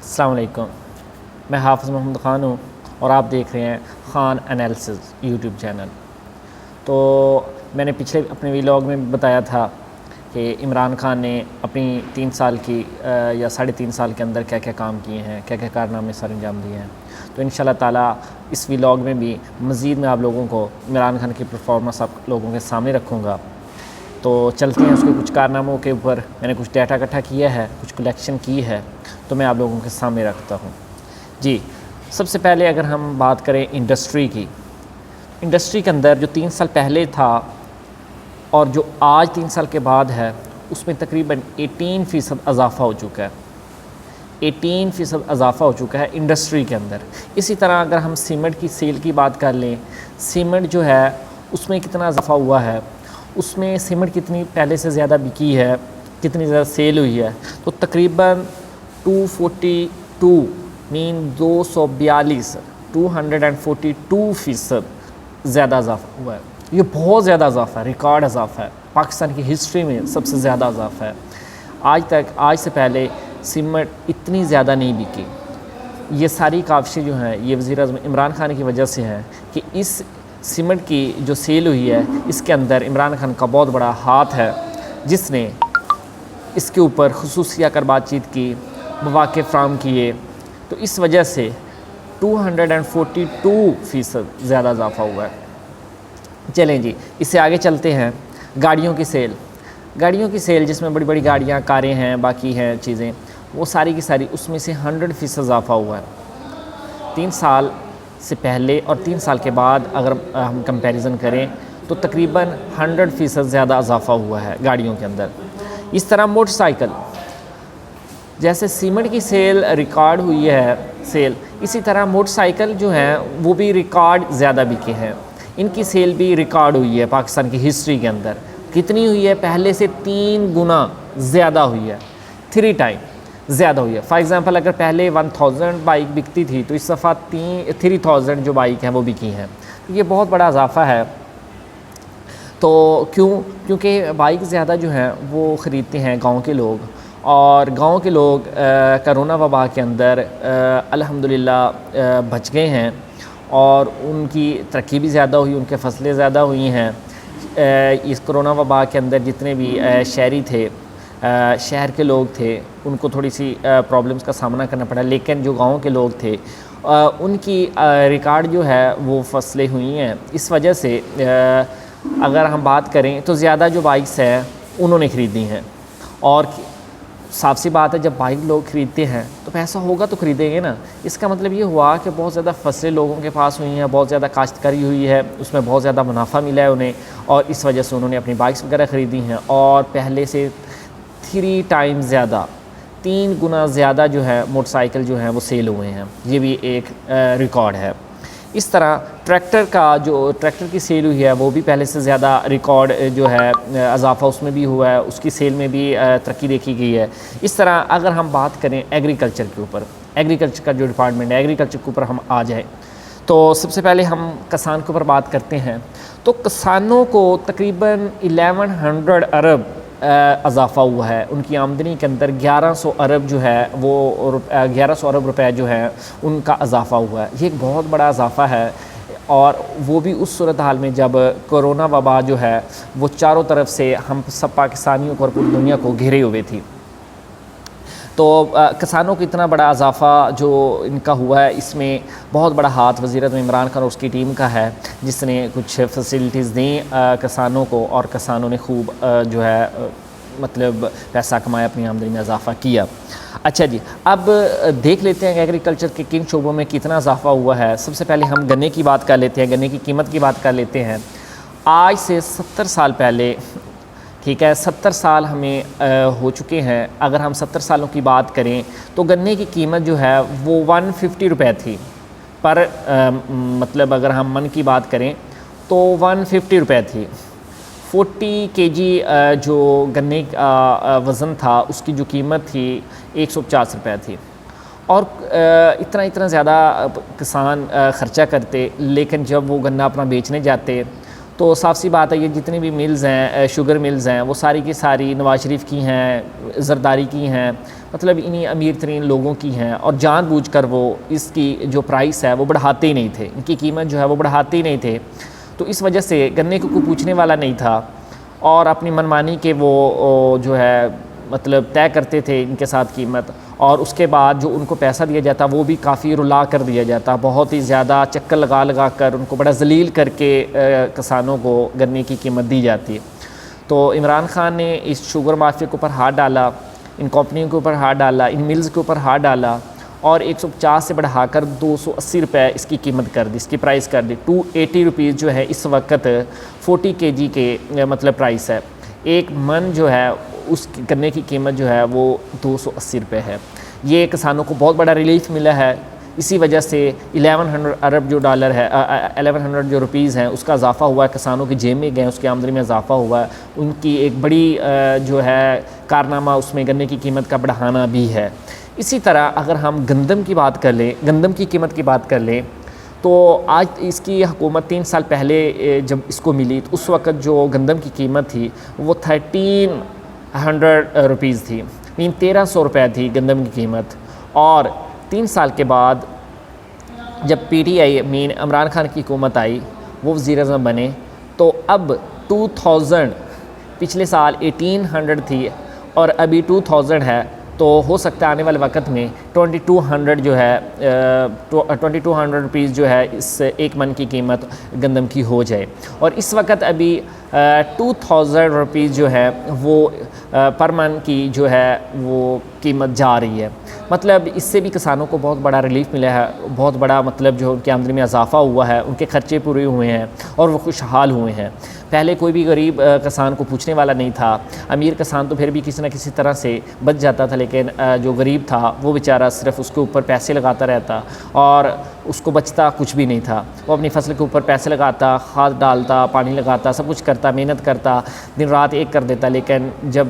السلام علیکم، میں حافظ محمد خان ہوں اور آپ دیکھ رہے ہیں خان انالیسز یوٹیوب چینل۔ تو میں نے پچھلے اپنے ویلاگ میں بتایا تھا کہ عمران خان نے اپنی 3 سال کی یا 3.5 سال کے اندر کیا کیا کام کیے ہیں، کیا کیا کارنامے سر انجام دیے ہیں۔ تو انشاءاللہ تعالیٰ اس ویلاگ میں بھی مزید میں آپ لوگوں کو عمران خان کی پرفارمنس آپ لوگوں کے سامنے رکھوں گا۔ تو چلتے ہیں اس کے کچھ کارناموں کے اوپر۔ میں نے کچھ ڈیٹا اکٹھا کیا ہے، کچھ کلیکشن کی ہے، تو میں آپ لوگوں کے سامنے رکھتا ہوں۔ جی، سب سے پہلے اگر ہم بات کریں انڈسٹری کی، انڈسٹری کے اندر جو 3 سال پہلے تھا اور جو آج 3 سال کے بعد ہے، اس میں تقریباً 18% اضافہ ہو چکا ہے۔ 18% اضافہ ہو چکا ہے انڈسٹری کے اندر۔ اسی طرح اگر ہم سیمنٹ کی سیل کی بات کر لیں، سیمنٹ جو ہے اس میں کتنا اضافہ ہوا ہے، اس میں سیمنٹ کتنی پہلے سے زیادہ بکی ہے، کتنی زیادہ سیل ہوئی ہے، تو تقریباً 242 242% زیادہ اضافہ ہوا ہے۔ یہ بہت زیادہ اضافہ ہے، ریکارڈ اضافہ ہے، پاکستان کی ہسٹری میں سب سے زیادہ اضافہ ہے۔ آج سے پہلے سیمنٹ اتنی زیادہ نہیں بکی۔ یہ ساری کاوشیں جو ہیں یہ وزیر اعظم عمران خان کی وجہ سے ہیں کہ اس سیمنٹ کی جو سیل ہوئی ہے اس کے اندر عمران خان کا بہت بڑا ہاتھ ہے، جس نے اس کے اوپر خصوصی کر بات چیت کی، مواقع فراہم کیے، تو اس وجہ سے 242% زیادہ اضافہ ہوا ہے۔ چلیں جی، اس سے آگے چلتے ہیں۔ گاڑیوں کی سیل جس میں بڑی بڑی گاڑیاں، کاریں ہیں، باقی ہیں چیزیں، وہ ساری کی ساری اس میں سے 100% اضافہ ہوا ہے۔ 3 سال سے پہلے اور 3 سال کے بعد اگر ہم کمپیریزن کریں تو تقریباً 100% زیادہ اضافہ ہوا ہے گاڑیوں کے اندر۔ اس طرح موٹر سائیکل، جیسے سیمنٹ کی سیل ریکارڈ ہوئی ہے اسی طرح موٹر سائیکل جو ہیں وہ بھی ریکارڈ زیادہ بکے ہیں۔ ان کی سیل بھی ریکارڈ ہوئی ہے پاکستان کی ہسٹری کے اندر۔ کتنی ہوئی ہے؟ پہلے سے 3 گنا زیادہ ہوئی ہے، 3 ٹائم زیادہ ہوئی ہے۔ فار ایگزامپل اگر پہلے 1000 بائک بکتی تھی تو اس دفعہ 3000 جو بائک ہیں وہ بکی ہیں۔ یہ بہت بڑا اضافہ ہے۔ تو کیونکہ بائک زیادہ جو ہیں وہ خریدتے ہیں گاؤں کے لوگ، اور گاؤں کے لوگ کرونا وبا کے اندر الحمدللہ بچ گئے ہیں، اور ان کی ترقی بھی زیادہ ہوئی، ان کے فصلیں زیادہ ہوئی ہیں۔ اس کرونا وبا کے اندر جتنے بھی شہری تھے، شہر کے لوگ تھے، ان کو تھوڑی سی پرابلمس کا سامنا کرنا پڑا، لیکن جو گاؤں کے لوگ تھے ان کی ریکارڈ جو ہے وہ فصلیں ہوئی ہیں۔ اس وجہ سے اگر ہم بات کریں تو زیادہ جو بائکس ہیں انہوں نے خریدی ہیں، اور صاف سی بات ہے جب بائک لوگ خریدتے ہیں تو پیسہ ہوگا تو خریدیں گے نا۔ اس کا مطلب یہ ہوا کہ بہت زیادہ فصلیں لوگوں کے پاس ہوئی ہیں، بہت زیادہ کاشتکاری ہوئی ہے، اس میں بہت زیادہ منافع ملا ہے انہیں، اور اس وجہ سے انہوں نے اپنی بائکس وغیرہ خریدی ہیں، اور پہلے سے 3 ٹائم زیادہ، 3 گنا زیادہ جو ہے موٹر سائیکل جو ہیں وہ سیل ہوئے ہیں۔ یہ بھی ایک ریکارڈ ہے۔ اس طرح ٹریکٹر کی سیل ہوئی ہے وہ بھی پہلے سے زیادہ ریکارڈ جو ہے اضافہ اس میں بھی ہوا ہے، اس کی سیل میں بھی ترقی دیکھی گئی ہے۔ اس طرح اگر ہم بات کریں ایگریکلچر کے اوپر، ایگریکلچر کا جو ڈپارٹمنٹ ہے، ایگریکلچر کے اوپر ہم آ جائیں تو سب سے پہلے ہم کسان کے اوپر بات کرتے ہیں۔ تو کسانوں کو تقریباً 1100 ارب اضافہ ہوا ہے۔ ان کی آمدنی کے اندر 1100 ارب جو ہے وہ 1100 ارب روپے جو ہے ان کا اضافہ ہوا ہے۔ یہ ایک بہت بڑا اضافہ ہے، اور وہ بھی اس صورتحال میں جب کرونا وبا جو ہے وہ چاروں طرف سے ہم سب پاکستانیوں کو اور پوری دنیا کو گھیرے ہوئے تھی۔ تو کسانوں کو اتنا بڑا اضافہ جو ان کا ہوا ہے، اس میں بہت بڑا ہاتھ وزیر اعظم عمران خان اور اس کی ٹیم کا ہے، جس نے کچھ فیسلٹیز دیں کسانوں کو، اور کسانوں نے خوب جو ہے مطلب پیسہ کمایا، اپنی آمدنی میں اضافہ کیا۔ اچھا جی، اب دیکھ لیتے ہیں کہ ایگریکلچر کے کن شعبوں میں کتنا اضافہ ہوا ہے۔ سب سے پہلے ہم گنے کی بات کر لیتے ہیں، گنے کی قیمت کی بات کر لیتے ہیں۔ آج سے 70 سال پہلے، ٹھیک ہے، 70 سال ہمیں ہو چکے ہیں۔ اگر ہم 70 سالوں کی بات کریں تو گنے کی قیمت جو ہے وہ 150 روپے تھی پر مطلب اگر ہم من کی بات کریں تو 150 روپے تھی۔ 40 kg جو گنے کا وزن تھا اس کی جو قیمت تھی 150 روپے تھی، اور اتنا زیادہ کسان خرچہ کرتے، لیکن جب وہ گنا اپنا بیچنے جاتے تو صاف سی بات ہے یہ جتنی بھی ملز ہیں شوگر ملز ہیں وہ ساری کی ساری نواز شریف کی ہیں، زرداری کی ہیں، مطلب انہی امیر ترین لوگوں کی ہیں، اور جان بوجھ کر وہ اس کی جو پرائس ہے وہ بڑھاتے ہی نہیں تھے، ان کی قیمت جو ہے وہ بڑھاتے ہی نہیں تھے۔ تو اس وجہ سے گنے کو کوئی پوچھنے والا نہیں تھا، اور اپنی منمانی کے وہ جو ہے مطلب طے کرتے تھے ان کے ساتھ قیمت، اور اس کے بعد جو ان کو پیسہ دیا جاتا وہ بھی کافی رلا کر دیا جاتا، بہت ہی زیادہ چکر لگا لگا کر ان کو بڑا ذلیل کر کے کسانوں کو گنے کی قیمت دی جاتی ہے۔ تو عمران خان نے اس شوگر مافیا کے اوپر ہاتھ ڈالا، ان کمپنیوں کے اوپر ہاتھ ڈالا، ان ملز کے اوپر ہاتھ ڈالا، اور 150 سے بڑھا کر 280 روپے اس کی قیمت کر دی، اس کی پرائس کر دی۔ 280 روپیز جو ہے اس وقت 40 kg کے مطلب پرائس ہے، ایک من جو ہے اس گنے کی قیمت جو ہے وہ 280 روپے ہے۔ یہ کسانوں کو بہت بڑا ریلیف ملا ہے، اسی وجہ سے 1100 ارب جو ڈالر ہے 1100 جو روپیز ہیں اس کا اضافہ ہوا ہے، کسانوں کی جیب میں گئے، اس کی آمدنی میں اضافہ ہوا ہے، ان کی ایک بڑی جو ہے کارنامہ اس میں گنے کی قیمت کا بڑھانا بھی ہے۔ اسی طرح اگر ہم گندم کی بات کر لیں، گندم کی قیمت کی بات کر لیں، تو آج اس کی حکومت 3 سال پہلے جب اس کو ملی تو اس وقت جو گندم کی قیمت تھی وہ 1300 روپیز تھی، 1300 روپے تھی گندم کی قیمت، اور 3 سال کے بعد جب پی ٹی آئی مین عمران خان کی حکومت آئی، وہ وزیر اعظم بنے، تو اب 2000 پچھلے سال 1800 تھی اور ابھی 2000 ہے، تو ہو سکتا ہے آنے والے وقت میں 2200 جو ہے 2200 روپیز جو ہے اس ایک من کی قیمت گندم کی ہو جائے، اور اس وقت ابھی 2000 روپیز جو ہے وہ پر من کی جو ہے وہ قیمت جا رہی ہے۔ مطلب اس سے بھی کسانوں کو بہت بڑا ریلیف ملا ہے، بہت بڑا مطلب جو ان کی آمدنی میں اضافہ ہوا ہے، ان کے خرچے پورے ہوئے ہیں اور وہ خوشحال ہوئے ہیں۔ پہلے کوئی بھی غریب کسان کو پوچھنے والا نہیں تھا، امیر کسان تو پھر بھی کسی نہ کسی طرح سے بچ جاتا تھا، لیکن جو غریب تھا وہ بیچارہ صرف اس کے اوپر پیسے لگاتا رہتا اور اس کو بچتا کچھ بھی نہیں تھا۔ وہ اپنی فصل کے اوپر پیسے لگاتا، کھاد ڈالتا، پانی لگاتا، سب کچھ کرتا، محنت کرتا، دن رات ایک کر دیتا، لیکن جب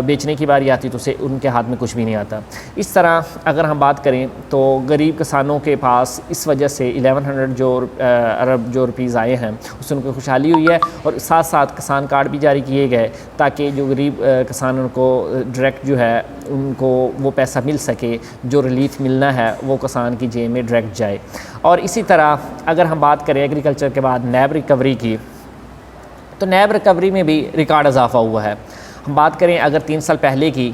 بیچنے کی باری آتی تو اسے ان کے ہاتھ میں کچھ بھی نہیں آتا۔ اس طرح اگر ہم بات کریں تو غریب کسانوں کے پاس اس وجہ سے 1100 جو ارب جو روپیز آئے ہیں اس سے ان کو خوشحالی ہوئی ہے، اور ساتھ ساتھ کسان کارڈ بھی جاری کیے گئے تاکہ جو غریب کسانوں کو ڈائریکٹ جو ہے ان کو وہ پیسہ مل سکے، جو ریلیف ملنا ہے وہ کسان کی جیب میں ڈائریکٹ جائے۔ اور اسی طرح اگر ہم بات کریں ایگریکلچر کے بعد نیب ریکوری کی، تو نیب ریکوری میں بھی ریکارڈ اضافہ ہوا ہے۔ ہم بات کریں اگر 3 سال پہلے کی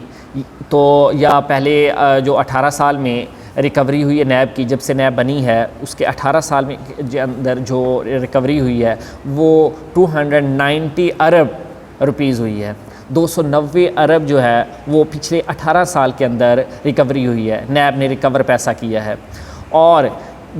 تو یا پہلے جو 18 سال میں ریکوری ہوئی ہے نیب کی، جب سے نیب بنی ہے اس کے 18 سال میں اندر جو ریکوری ہوئی ہے وہ 290 ارب روپیز ہوئی ہے۔ 290 ارب جو ہے وہ پچھلے 18 سال کے اندر ریکوری ہوئی ہے، نیب نے ریکور پیسہ کیا ہے۔ اور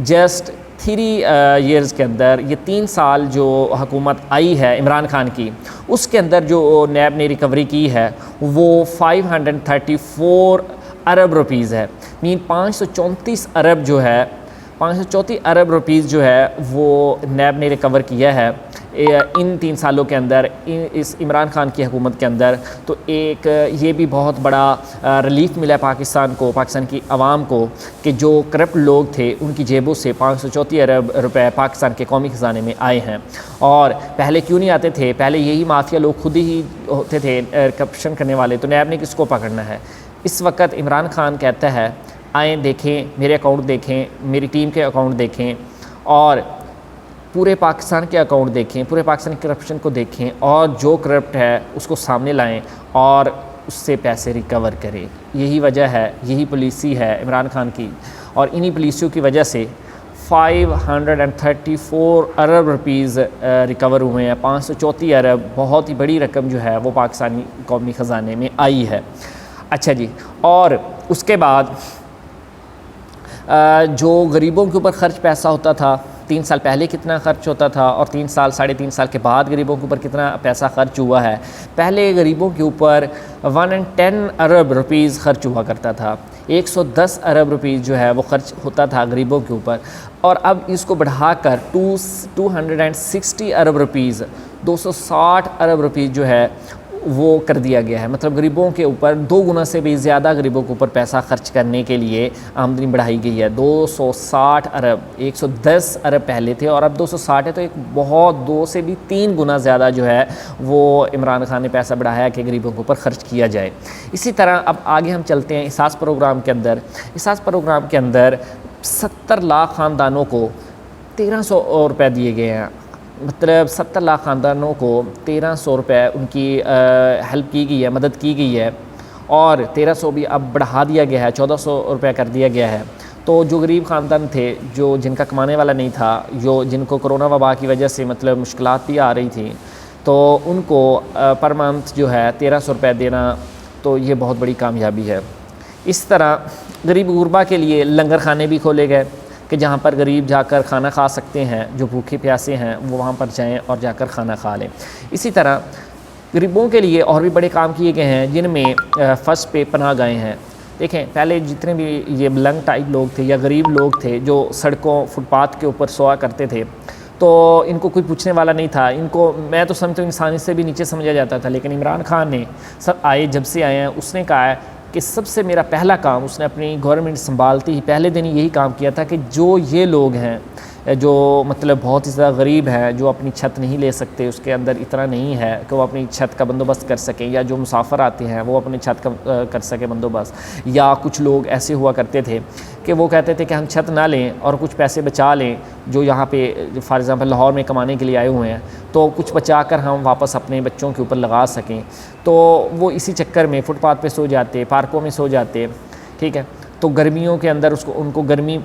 جسٹ 3 ایئرز کے اندر یہ 3 سال جو حکومت آئی ہے عمران خان کی، اس کے اندر جو نیب نے ریکوری کی ہے وہ 534 ارب روپیز ہے، 534 ارب جو ہے 534 ارب روپیز جو ہے وہ نیب نے ریکور کیا ہے ان 3 سالوں کے اندر اس عمران خان کی حکومت کے اندر۔ تو ایک یہ بھی بہت بڑا ریلیف ملا پاکستان کو، پاکستان کی عوام کو، کہ جو کرپٹ لوگ تھے ان کی جیبوں سے 534 ارب روپے پاکستان کے قومی خزانے میں آئے ہیں۔ اور پہلے کیوں نہیں آتے تھے؟ پہلے یہی مافیا لوگ خود ہی ہوتے تھے کرپشن کرنے والے، تو نیب نے کس کو پکڑنا ہے؟ اس وقت عمران خان کہتا ہے آئیں دیکھیں میرے اکاؤنٹ دیکھیں، میری ٹیم کے اکاؤنٹ دیکھیں، اور پورے پاکستان کے اکاؤنٹ دیکھیں، پورے پاکستان کی کرپشن کو دیکھیں، اور جو کرپٹ ہے اس کو سامنے لائیں اور اس سے پیسے ریکور کریں۔ یہی وجہ ہے، یہی پالیسی ہے عمران خان کی، اور انہی پالیسیوں کی وجہ سے 534 ارب روپیز ریکور ہوئے ہیں۔ 534 ارب بہت ہی بڑی رقم جو ہے وہ پاکستانی قومی خزانے میں آئی ہے۔ اچھا جی، اور اس کے بعد جو غریبوں کے اوپر خرچ پیسہ ہوتا تھا 3 سال پہلے کتنا خرچ ہوتا تھا، اور 3 سال 3.5 سال کے بعد غریبوں کے اوپر کتنا پیسہ خرچ ہوا ہے۔ پہلے غریبوں کے اوپر 110 ارب روپیز خرچ ہوا کرتا تھا، 110 ارب روپیز جو ہے وہ خرچ ہوتا تھا غریبوں کے اوپر، اور اب اس کو بڑھا کر 260 ارب روپیز 260 ارب روپیز جو ہے وہ کر دیا گیا ہے، مطلب غریبوں کے اوپر 2 گنا سے بھی زیادہ غریبوں کے اوپر پیسہ خرچ کرنے کے لیے آمدنی بڑھائی گئی ہے۔ 260 ارب، 110 ارب پہلے تھے اور اب 260 ہے، تو ایک بہت 2 سے بھی 3 گنا زیادہ جو ہے وہ عمران خان نے پیسہ بڑھایا کہ غریبوں کے اوپر خرچ کیا جائے۔ اسی طرح اب آگے ہم چلتے ہیں احساس پروگرام کے اندر۔ احساس پروگرام کے اندر 70 لاکھ خاندانوں کو 1300 روپے دیے گئے ہیں، مطلب 70 لاکھ خاندانوں کو 1300 روپے ان کی ہیلپ کی گئی ہے، مدد کی گئی ہے، اور 1300 بھی اب بڑھا دیا گیا ہے، 1400 روپے کر دیا گیا ہے۔ تو جو غریب خاندان تھے، جو جن کا کمانے والا نہیں تھا، جن کو کرونا وبا کی وجہ سے مطلب مشکلات بھی آ رہی تھیں، تو ان کو پر منتھ جو ہے 1300 روپے دینا، تو یہ بہت بڑی کامیابی ہے۔ اس طرح غریب غربا کے لیے لنگر خانے بھی کھولے گئے کہ جہاں پر غریب جا کر کھانا کھا سکتے ہیں، جو بھوکے پیاسے ہیں وہ وہاں پر جائیں اور جا کر کھانا کھا لیں۔ اسی طرح غریبوں کے لیے اور بھی بڑے کام کیے گئے ہیں، جن میں فرسٹ پہ پناہ گاہیں ہیں۔ دیکھیں، پہلے جتنے بھی یہ بلنگ ٹائپ لوگ تھے یا غریب لوگ تھے جو سڑکوں فٹ پاتھ کے اوپر سویا کرتے تھے، تو ان کو کوئی پوچھنے والا نہیں تھا، ان کو میں تو سمجھتا ہوں انسانی سے بھی نیچے سمجھا جاتا تھا، لیکن عمران خان نے جب سے آئے ہیں اس نے کہا ہے کہ سب سے میرا پہلا کام، اس نے اپنی گورنمنٹ سنبھالتی ہی پہلے دن یہی کام کیا تھا کہ جو یہ لوگ ہیں جو مطلب بہت ہی زیادہ غریب ہیں، جو اپنی چھت نہیں لے سکتے، اس کے اندر اتنا نہیں ہے کہ وہ اپنی چھت کا بندوبست کر سکیں، یا جو مسافر آتے ہیں وہ اپنی چھت کا کر سکیں بندوبست، یا کچھ لوگ ایسے ہوا کرتے تھے کہ وہ کہتے تھے کہ ہم چھت نہ لیں اور کچھ پیسے بچا لیں، جو یہاں پہ فار ایگزامپل لاہور میں کمانے کے لیے آئے ہوئے ہیں، تو کچھ بچا کر ہم واپس اپنے بچوں کے اوپر لگا سکیں، تو وہ اسی چکر میں فٹ پاتھ پہ سو جاتے، پارکوں میں سو جاتے، ٹھیک ہے۔ تو گرمیوں کے اندر ان کو گرمی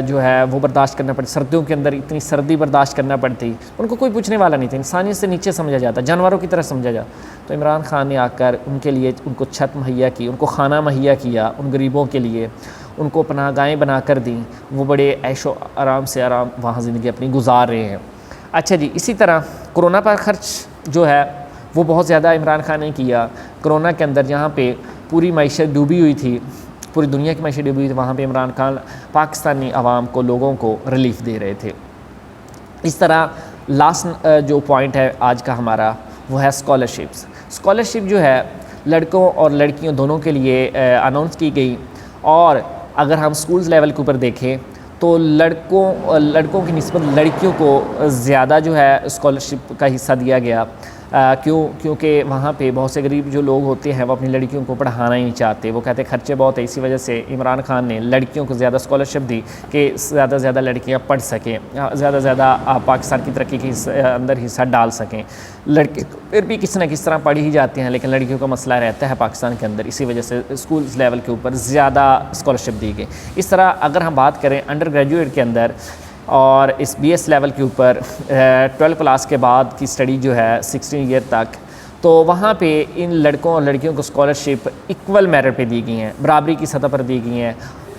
جو ہے وہ برداشت کرنا پڑتی، سردیوں کے اندر اتنی سردی برداشت کرنا پڑتی، ان کو کوئی پوچھنے والا نہیں تھا، انسانیت سے نیچے سمجھا جاتا، جانوروں کی طرح سمجھا جاتا۔ تو عمران خان نے آ کر ان کے لیے ان کو چھت مہیا کی، ان کو کھانا مہیا کیا، ان غریبوں کے لیے ان کو پناہ گاہیں بنا کر دیں، وہ بڑے عیش و آرام سے وہاں زندگی اپنی گزار رہے ہیں۔ اچھا جی، اسی طرح کرونا پر خرچ جو ہے وہ بہت زیادہ عمران خان نے کیا۔ کرونا کے اندر جہاں پہ پوری معیشت ڈوبی ہوئی تھی، پوری دنیا کی معیشت ڈوبی ہوئی تھی، وہاں پہ عمران خان پاکستانی عوام کو، لوگوں کو ریلیف دے رہے تھے۔ اس طرح لاسٹ جو پوائنٹ ہے آج کا ہمارا، وہ ہے اسکالرشپس۔ اسکالرشپ جو ہے لڑکوں اور لڑکیوں دونوں کے لیے اناؤنس کی گئی، اور اگر ہم سکولز لیول کے اوپر دیکھیں تو لڑکوں کی نسبت لڑکیوں کو زیادہ جو ہے اسکالرشپ کا حصہ دیا گیا، کیونکہ وہاں پہ بہت سے غریب جو لوگ ہوتے ہیں وہ اپنی لڑکیوں کو پڑھانا ہی نہیں چاہتے، وہ کہتے ہیں خرچے بہت ہیں، اسی وجہ سے عمران خان نے لڑکیوں کو زیادہ اسکالرشپ دی کہ زیادہ سے زیادہ لڑکیاں پڑھ سکیں، زیادہ سے زیادہ پاکستان کی ترقی کے اندر حصہ ڈال سکیں۔ لڑکے پھر بھی کس نہ کس طرح پڑھی ہی جاتے ہیں، لیکن لڑکیوں کا مسئلہ رہتا ہے پاکستان کے اندر، اسی وجہ سے اسکولز لیول کے اوپر زیادہ اسکالرشپ دی گئی۔ اس طرح اگر ہم بات کریں انڈر گریجویٹ کے اندر اور اس بی ایس لیول کے اوپر 12 کلاس کے بعد کی اسٹڈی جو ہے 16 ایئر تک، تو وہاں پہ ان لڑکوں اور لڑکیوں کو اسکالرشپ ایکول میرٹ پہ دی گئی ہیں، برابری کی سطح پر دی گئی ہیں،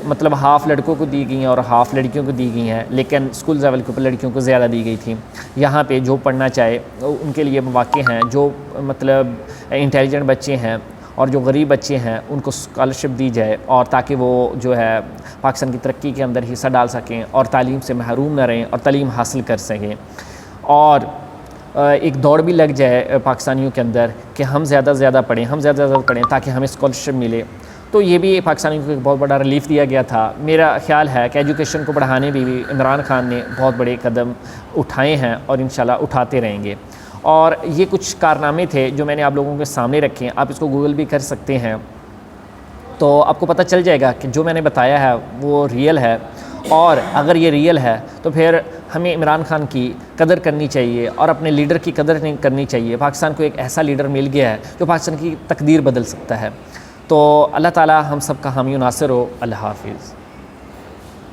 مطلب ہاف لڑکوں کو دی گئی ہیں اور ہاف لڑکیوں کو دی گئی ہیں، لیکن اسکول لیول کے اوپر لڑکیوں کو زیادہ دی گئی تھی۔ یہاں پہ جو پڑھنا چاہے ان کے لیے مواقع ہیں، جو مطلب انٹیلیجنٹ بچے ہیں اور جو غریب بچے ہیں ان کو اسکالرشپ دی جائے، اور تاکہ وہ جو ہے پاکستان کی ترقی کے اندر حصہ ڈال سکیں اور تعلیم سے محروم نہ رہیں اور تعلیم حاصل کر سکیں، اور ایک دوڑ بھی لگ جائے پاکستانیوں کے اندر کہ ہم زیادہ سے زیادہ پڑھیں تاکہ ہمیں اسکالرشپ ملے۔ تو یہ بھی پاکستانیوں کو ایک بہت بڑا ریلیف دیا گیا تھا۔ میرا خیال ہے کہ ایجوکیشن کو بڑھانے بھی عمران خان نے بہت بڑے قدم اٹھائے ہیں اور انشاءاللہ اٹھاتے رہیں گے، اور یہ کچھ کارنامے تھے جو میں نے آپ لوگوں کے سامنے رکھے ہیں، آپ اس کو گوگل بھی کر سکتے ہیں، تو آپ کو پتہ چل جائے گا کہ جو میں نے بتایا ہے وہ ریئل ہے، اور اگر یہ ریئل ہے تو پھر ہمیں عمران خان کی قدر کرنی چاہیے اور اپنے لیڈر کی قدر نہیں کرنی چاہیے۔ پاکستان کو ایک ایسا لیڈر مل گیا ہے جو پاکستان کی تقدیر بدل سکتا ہے۔ تو اللہ تعالی ہم سب کا حامی و ناصر ہو۔ اللہ حافظ۔